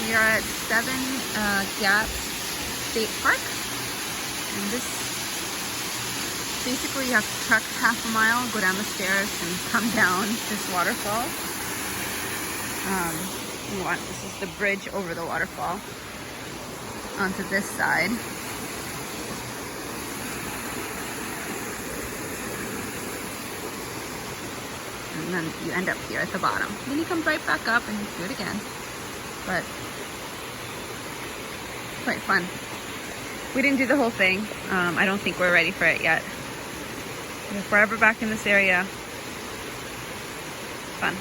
We are at 7 Gap State Park, and this basically you have to trek half a mile, go down the stairs, and come down this waterfall. This is the bridge over the waterfall onto this side. And then you end up here at the bottom. Then you come right back up and do it again. But quite fun. We didn't do the whole thing. I don't think we're ready for it yet. We're forever back in this area. Fun.